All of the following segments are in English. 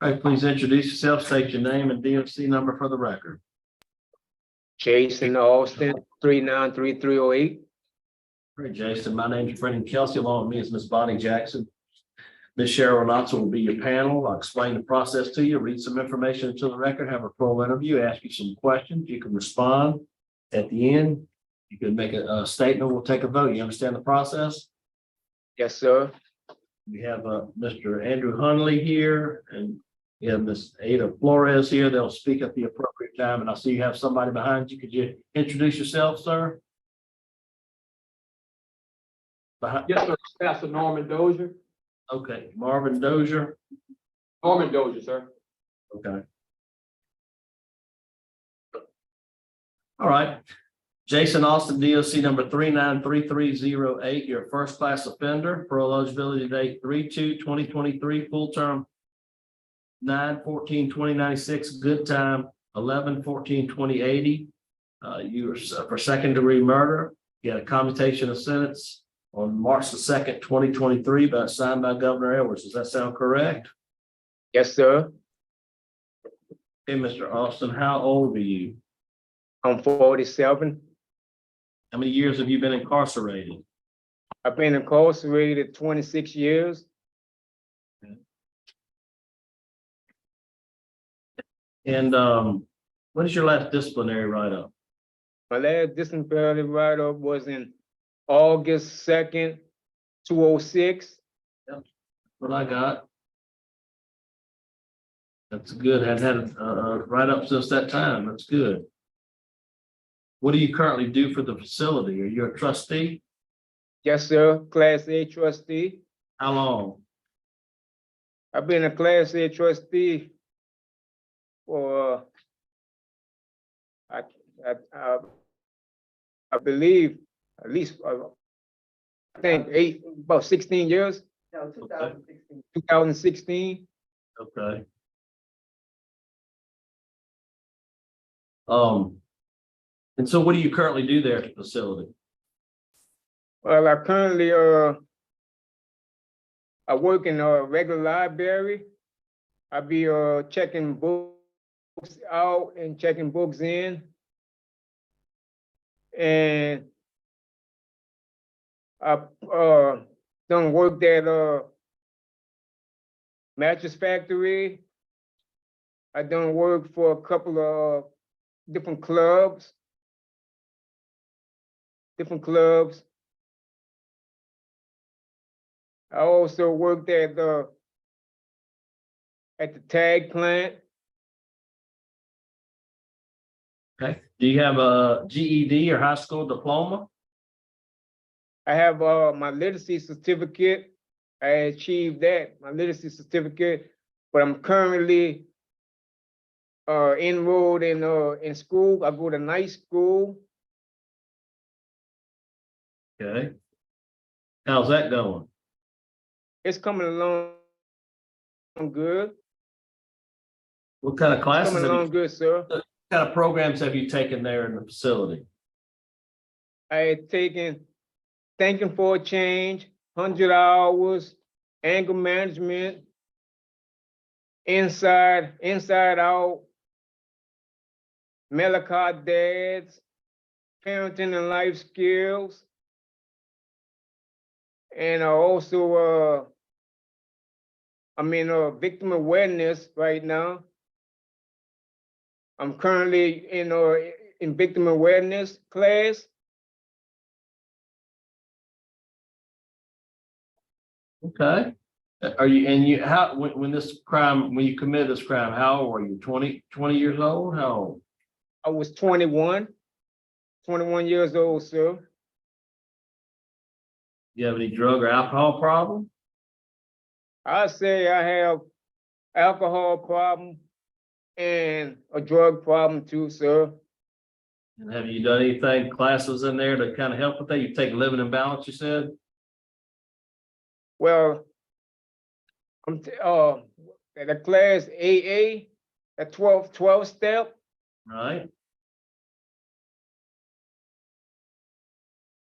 All right, please introduce yourself, state your name and DMC number for the record. Jason Austin, 393308. All right, Jason, my name is Brendan Kelsey. Along with me is Miss Bonnie Jackson. Ms. Cheryl Notzel will be your panel. I'll explain the process to you, read some information into the record, have a full interview, ask you some questions. You can respond at the end. You can make a statement. We'll take a vote. You understand the process? Yes, sir. We have Mr. Andrew Hunley here and we have Ms. Ada Flores here. They'll speak at the appropriate time. And I see you have somebody behind you. Could you introduce yourself, sir? Yes, sir. Pastor Norman Dozier. Okay, Marvin Dozier. Norman Dozier, sir. Okay. All right. Jason Austin, DOC number 393308. You're a first class offender. Parole eligibility date 3/2/2023. Full term 9/14/2096. Good time 11/14/2080. You are for second degree murder. You had a commutation of sentence on March the 2nd, 2023, but signed by Governor Edwards. Does that sound correct? Yes, sir. Okay, Mr. Austin, how old are you? I'm 47. How many years have you been incarcerated? I've been incarcerated 26 years. And what is your last disciplinary write-up? My last disciplinary write-up was in August 2nd, 2006. What I got? That's good. I've had a write-up since that time. That's good. What do you currently do for the facility? Are you a trustee? Yes, sir. Class A trustee. How long? I've been a Class A trustee for, I believe, at least, I think about 16 years. No, 2016. 2016. Okay. And so what do you currently do there at the facility? Well, I currently, I work in a regular library. I be checking books out and checking books in. And I done worked at a mattress factory. I done work for a couple of different clubs. I also worked at the tag plant. Okay. Do you have a GED or high school diploma? I have my literacy certificate. I achieved that, my literacy certificate, but I'm currently enrolled in school. I go to night school. Okay. How's that going? It's coming along good. What kind of classes Coming have along you, good, sir. what kind of programs have you taken there in the facility? I had taken Thinking for a Change, 100 Hours, Anger Management, Inside Out, Melicot Dads, Parenting and Life Skills. And I also, I'm in victim awareness right now. I'm currently in victim awareness class. Okay. Are you, and you, how, when you committed this crime, how old were you? 20 years old? How old? I was 21 years old, sir. Do you have any drug or alcohol problem? I say I have alcohol problem and a drug problem too, sir. And have you done anything, classes in there to kind of help with that? You take living in balance, you said? Well, I'm at a class AA, a 12 step. Right.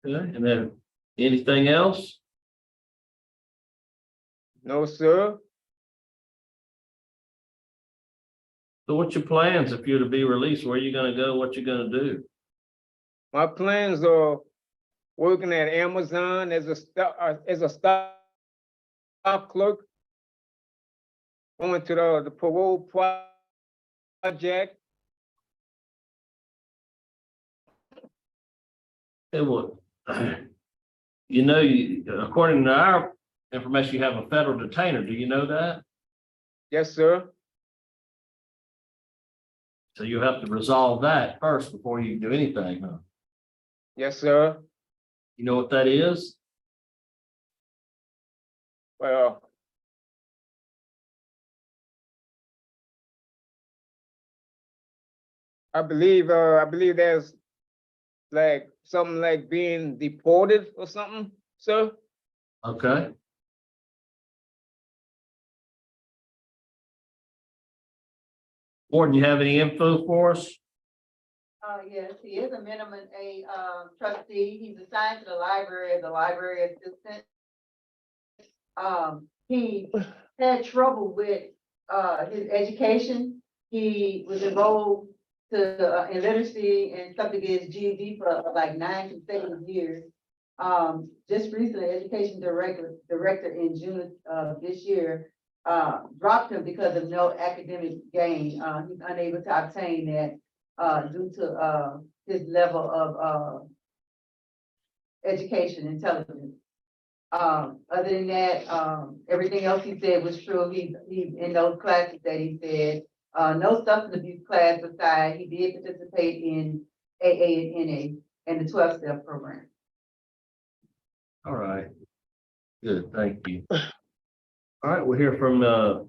Okay, and then anything else? No, sir. So what's your plans if you're to be released? Where are you gonna go? What you gonna do? My plans are working at Amazon as a stock clerk, going to the parole project. It will, you know, according to our information, you have a federal detainer. Do you know that? Yes, sir. So you have to resolve that first before you can do anything, huh? Yes, sir. You know what that is? Well, I believe there's like something like being deported or something, sir. Okay. Gordon, you have any info for us? Yes, he is a minimum trustee. He's assigned to the library as a library assistant. He had trouble with, his education. He was enrolled to, in literacy and something his GED for like 9 consecutive years. Just recently, education director in June of this year, dropped him because of no academic gain. He's unable to obtain that, due to, his level of, education intelligence. Other than that, everything else he said was true. He's in those classes that he said, no substance abuse class aside, he did participate in AA and NA and the 12-step program. All right. Good, thank you. All right, we'll hear from Mr.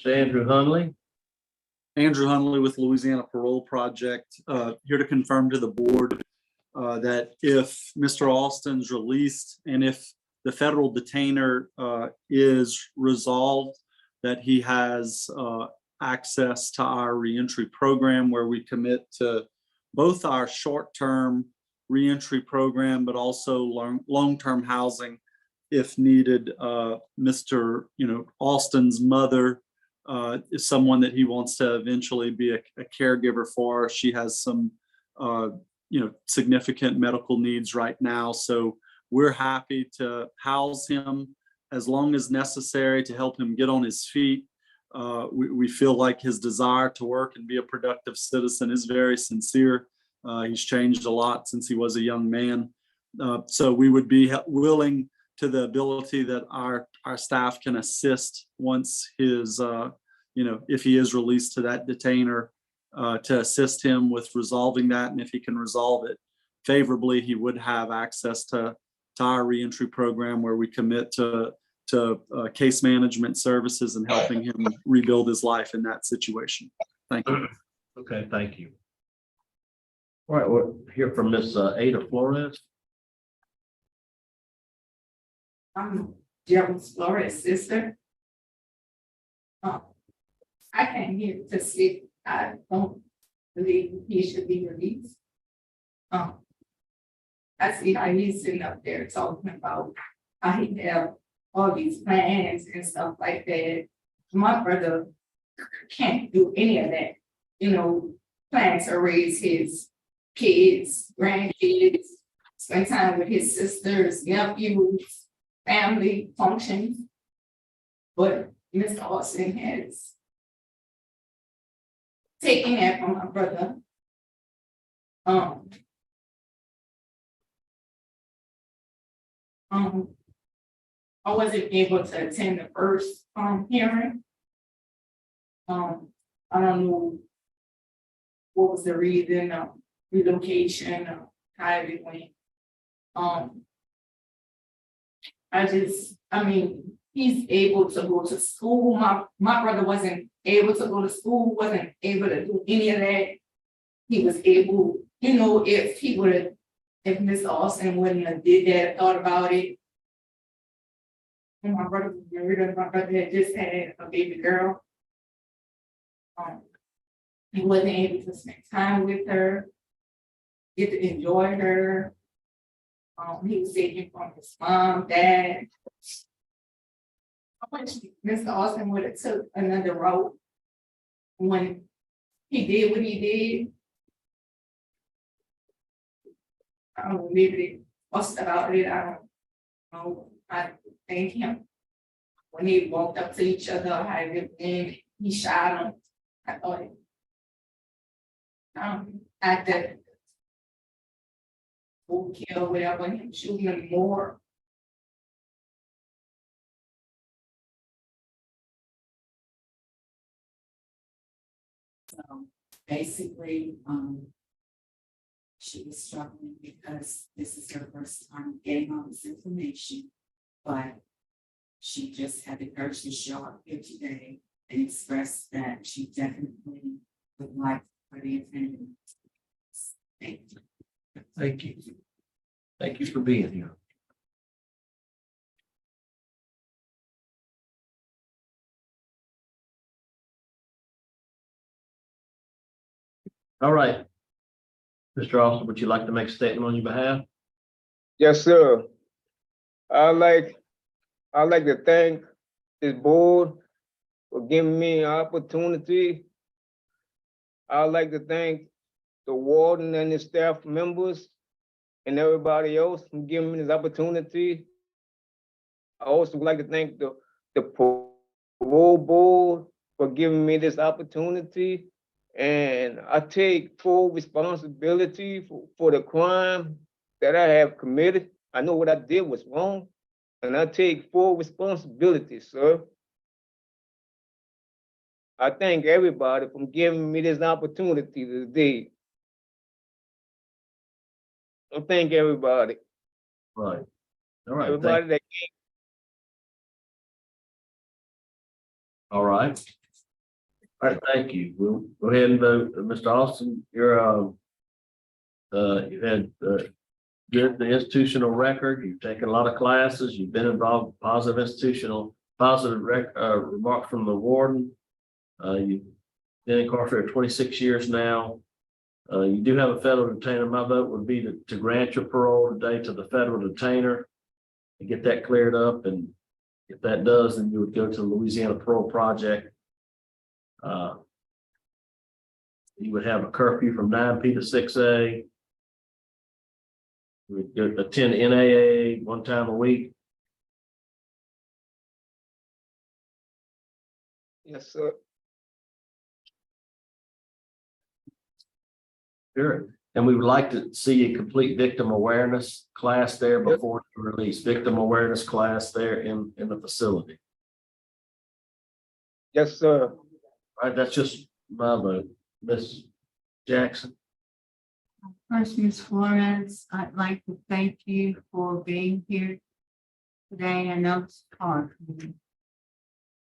Andrew Hunley. Andrew Hunley with Louisiana Parole Project, here to confirm to the board that if Mr. Alston's released and if the federal detainer is resolved, that he has access to our reentry program where we commit to both our short-term reentry program, but also long-term housing if needed. Mr. Alston's mother is someone that he wants to eventually be a caregiver for. She has some significant medical needs right now. So we're happy to house him as long as necessary to help him get on his feet. We feel like his desire to work and be a productive citizen is very sincere. He's changed a lot since he was a young man. So we would be willing to the ability that our staff can assist once his, if he is released to that detainer, to assist him with resolving that. And if he can resolve it favorably, he would have access to our reentry program where we commit to case management services and helping him rebuild his life in that situation. Thank you. Okay, thank you. All right, we'll hear from Miss Ada Flores. I'm Gerald Flores' sister. I came here to see, I don't believe he should be released. I see how he's sitting up there talking about how he have all these plans and stuff like that. My brother can't do any of that. Plans to raise his kids, grandkids, spend time with his sisters, nephews, family functions. But Mr. Austin has taken that from my brother. I wasn't able to attend the first hearing. I don't know what was the reason, relocation, how it went. He's able to go to school. My brother wasn't able to go to school, wasn't able to do any of that. He was able, if Mr. Austin wouldn't have did that, thought about it. When my brother was married, my brother had just had a baby girl. He wasn't able to spend time with her, get to enjoy her. He was taken from his mom, dad. I wish Mr. Austin would have took another route. when he did what he did. I don't really fussed about it, I don't know, I thank him. When he walked up to each other, how he shot him, I thought it. After who killed whatever, and him shooting him more. So basically, she was struggling because this is her first time getting all this information. But she just had the courage to show up here today and express that she definitely would like for the offender. Thank you. Thank you. Thank you for being here. All right. Mr. Austin, would you like to make a statement on your behalf? Yes, sir. I like to thank this board for giving me an opportunity. I'd like to thank the warden and the staff members and everybody else for giving me this opportunity. I also would like to thank the parole board for giving me this opportunity. And I take full responsibility for the crime that I have committed. I know what I did was wrong, and I take full responsibility, sir. I thank everybody for giving me this opportunity today. I thank everybody. Right. All right. Everybody that All right. All right, thank you. We'll go ahead and vote. Mr. Austin, you've had good the institutional record. You've taken a lot of classes. You've been involved with positive remarks from the warden. You've been incarcerated 26 years now. You do have a federal detainer. My vote would be to grant your parole today to the federal detainer and get that cleared up. And if that does, then you would go to the Louisiana Parole Project. You would have a curfew from 9 p to 6 a. You would attend NAA 1 time a week. yes, sir. Sure. And we would like to see a complete victim awareness class there before you release. Victim awareness class there in the facility. Yes, sir. All right, that's just my vote. Ms. Jackson. First, Ms. Florence, I'd like to thank you for being here today. I know it's hard for you.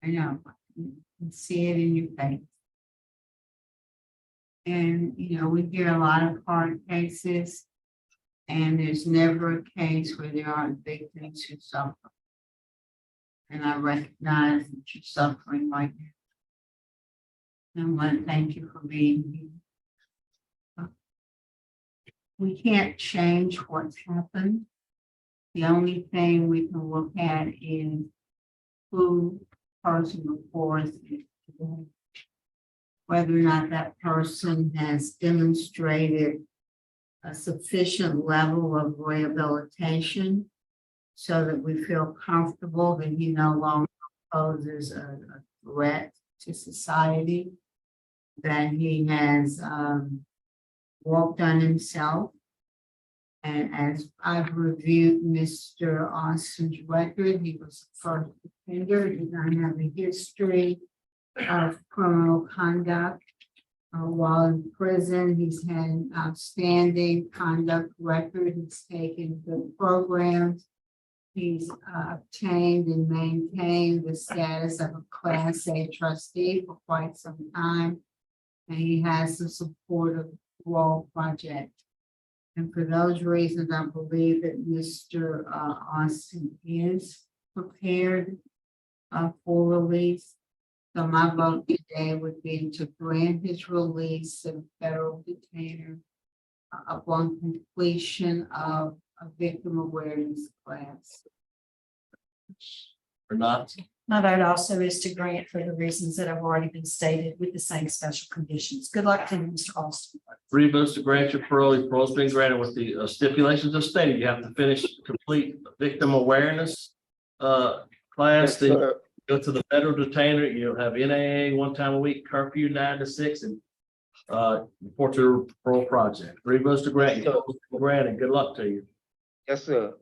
I know, you can see it in your face. And, you know, we hear a lot of hard cases, and there's never a case where there aren't victims who suffer. And I recognize that you're suffering right now. I want to thank you for being here. We can't change what's happened. The only thing we can look at is who the person before us is today. Whether or not that person has demonstrated a sufficient level of rehabilitation so that we feel comfortable that he no longer poses a threat to society, that he has worked on himself. And as I've reviewed Mr. Austin's record, he was the first offender, did not have a history of criminal conduct. While in prison, he's had an outstanding conduct record. He's taken good programs. He's obtained and maintained the status of a Class A trustee for quite some time. And he has the support of the Parole Project. And for those reasons, I believe that Mr. Austin is prepared for release. So my vote today would be to grant his release to the federal detainer upon completion of a victim awareness class. Or not? My vote also is to grant for the reasons that have already been stated with the same special conditions. Good luck to you, Mr. Austin. 3 votes to grant your parole. Your parole's been granted with the stipulations as stated. You have to finish complete victim awareness class. Yes, Then sir. go to the federal detainer. You'll have NAA 1 time a week, curfew 9 to 6, and report to your parole project. 3 votes to grant. Granted. Good luck to you. Yes, sir.